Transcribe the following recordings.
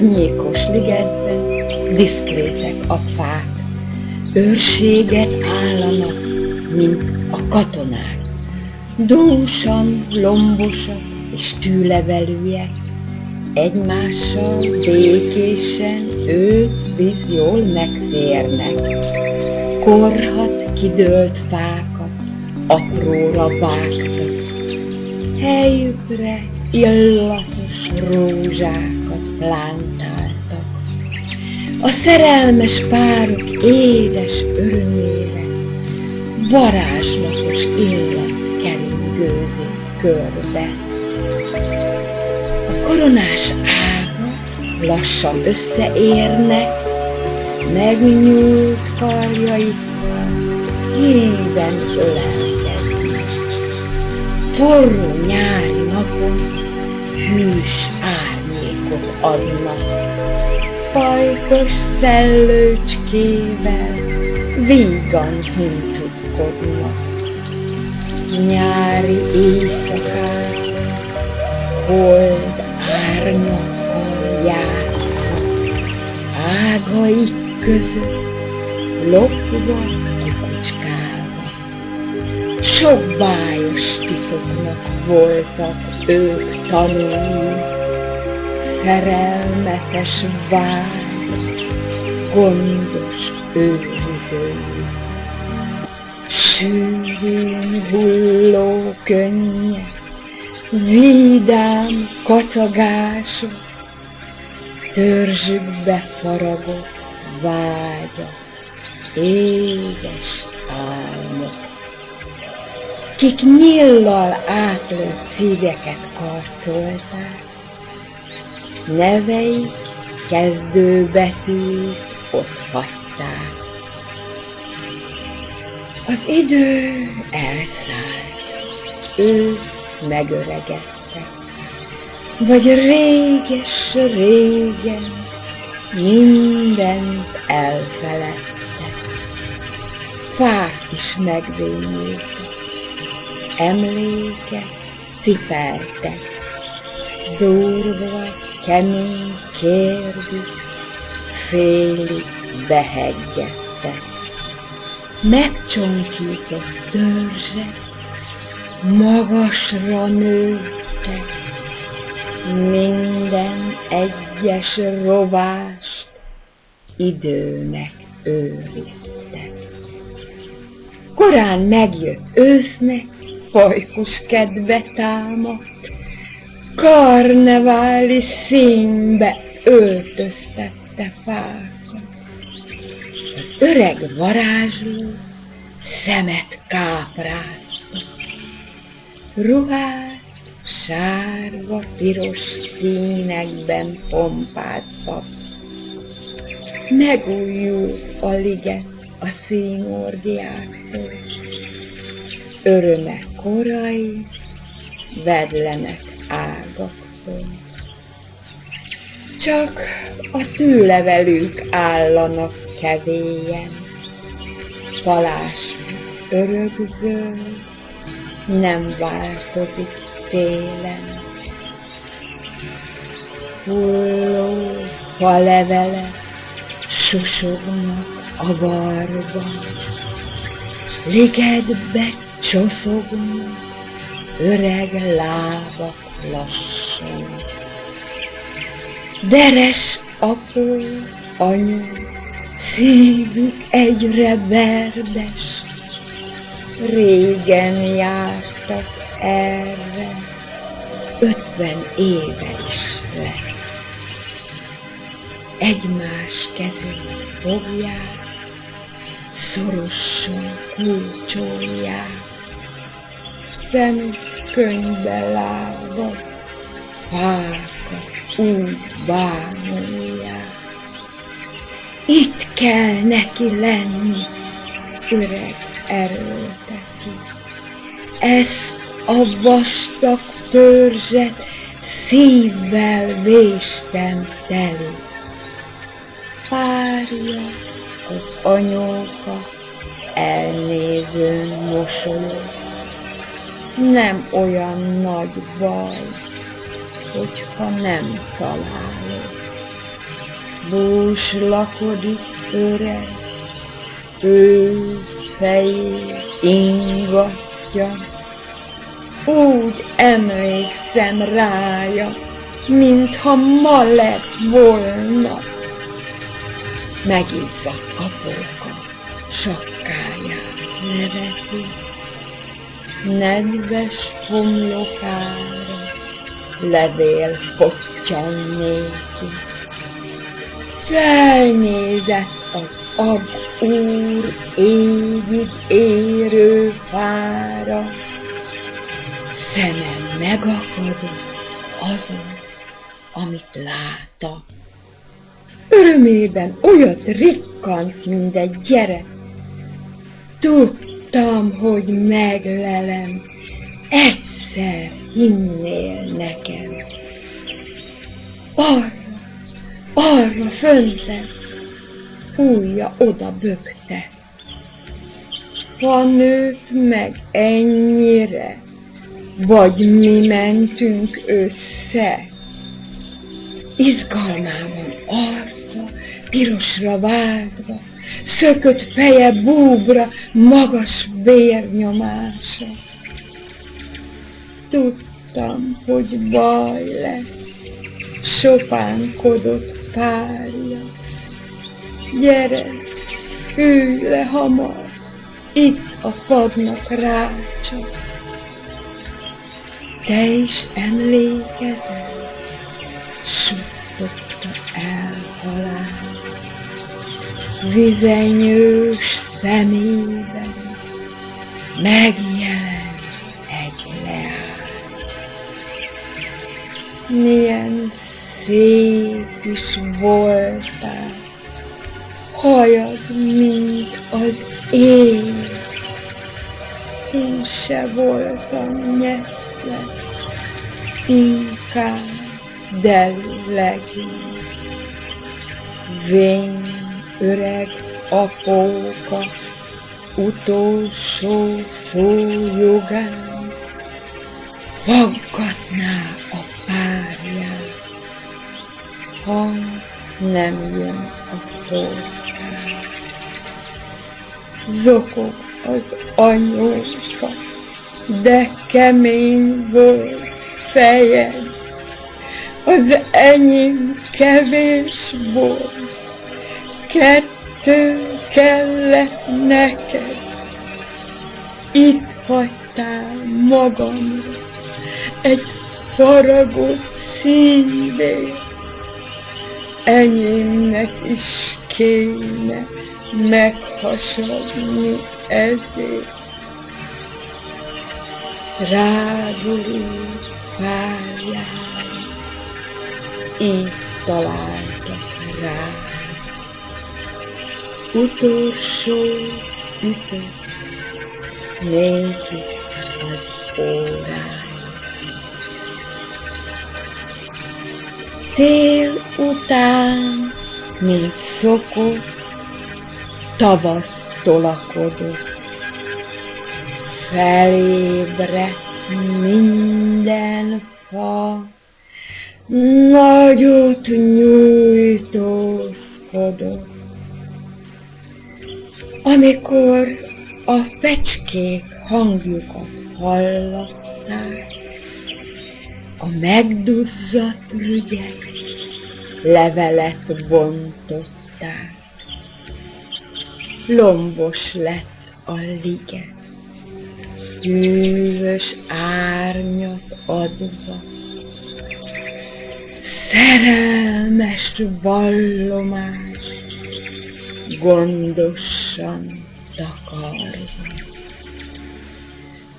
árnyékos ligetben diszkrétek a fák, őrséget állanak, mint a katonák, dúsan, lombosak és tűlevelűek, egymással békésen ők biz jól megférnek. Korhat kidőlt fákat apróra vágtak, helyükre illatos rózsákat plántáltak. A szerelmes párok édes örömére varázslatos illat keringőzik körbe. A koronás ágak lassan összeérnek, megnyúlt karjaikkal híven ölelkeznek. Forró nyári napon hűs árnyékot adnak, pajkos szellőcskével vígan huncutkodnak. Nyári éjszakák hold árnyakkal járnak, ágaik között lopva, kukucskálva. Sok bájos titoknak voltak ők tanúi, szerelmetes vágy, gondos őrizői. Sűrűn hulló könnyek, vidám kacagások, törzsükbe faragott vágyak, édes álmok. Kik nyíllal átlőtt szíveket karcolták, neveik kezdőbetűt ott hagyták. Az idő elszállt, ők megöregedtek, vagy réges-régen mindent elfeledtek. Fák is megvénültek, emlékek cipeltek, durva, kemény kérdük félig beheggettek. Megcsonkított törzsek magasra nőttek, minden egyes rovást időnek őriztek. Korán megjött ősznek, pajkus kedve támadt, karneváli színbe öltöztette fákat. Az öreg varázsló szemet káprázta, ruhát sárga-piros színekben pompáztat. Megújult a liget a színorgiáktól, öröme korai, vedlenek ágaktól. Csak a tűlevelők állanak kevélyen, palás örökzöld, nem változik télen. Hulló falevelek susognak a varban, ligetbe csoszognak öreg lábak lassan. Deres apó, anyu, szívük egyre verdes, régen jártak erre, 50 éve is lett. Egymás kezét fogják, szorosan kulcsolják, szemük könyvbe lábba, fákat úgy bámulják. Itt kell neki lenni, öreg erőlteti, ezt a vastag törzset szívvel véstem teli. Párja az anyóka elnézőn mosolyog, nem olyan nagy baj, hogyha nem találod. búslakodik öreg, ősz fejét ingatja, úgy emlékszem rája, mintha ma lett volna. Megizzadt apóka, sapkáját leveti, nedves homlokára levél pottyan néki. Felnézett az Ag úr égig érő fára, szemem megakadott azon, amit látta. Örömében olyat rikkant, mint egy gyerek. Tudtam, hogy meglelem, egyszer hinnél nekem. Arra fönte, ujja oda bökte. Ha nőtt meg ennyire, vagy mi mentünk össze. Izgalmában arca pirosra váltva, szökött feje búgra, magas vérnyomása. Tudtam, hogy baj lesz, sopánkodott párja. Gyere, ülj le hamar, itt a padnak rácsa. Te is emlékezel, suttogta el halál, vizenyős szemében megjelent egy leány. Milyen szép is voltál, hajad, mint az ég. Én se voltam nyeszve, inkább dellegény. Vén öreg apóka utolsó szójogán faggatná a párját, ha nem jön a torkán. Zokog az anyóska, de kemény volt fejed, az enyém kevés volt, 2 kellett neked. Itt hagytál magamra egy faragott szívét, enyémnek is kéne meghasadni ezért. Ráborult párjára, így találtak rá. Utolsó ütött, nézik az órája. Tél után, mint szokott, tavasz tolakodott. Felébredt minden fa, nagyot nyújtózkodott. Amikor a fecskék hangjukat hallatták, a megduzzadt rügyek levelet bontották. Lombos lett a liget, hűvös árnyat adva, szerelmes vallomás gondosan takarva.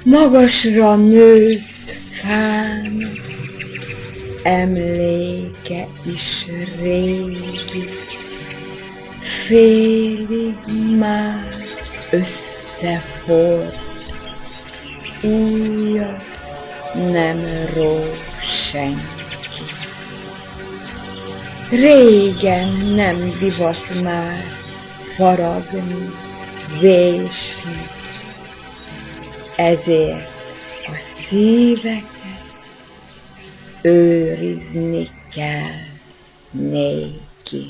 Magasra nőtt fának emléke is régi, félig már összeforrt, újat nem ró senki. Régen nem divat már faragni, vésni, ezért a szíveket őrizni kell néki.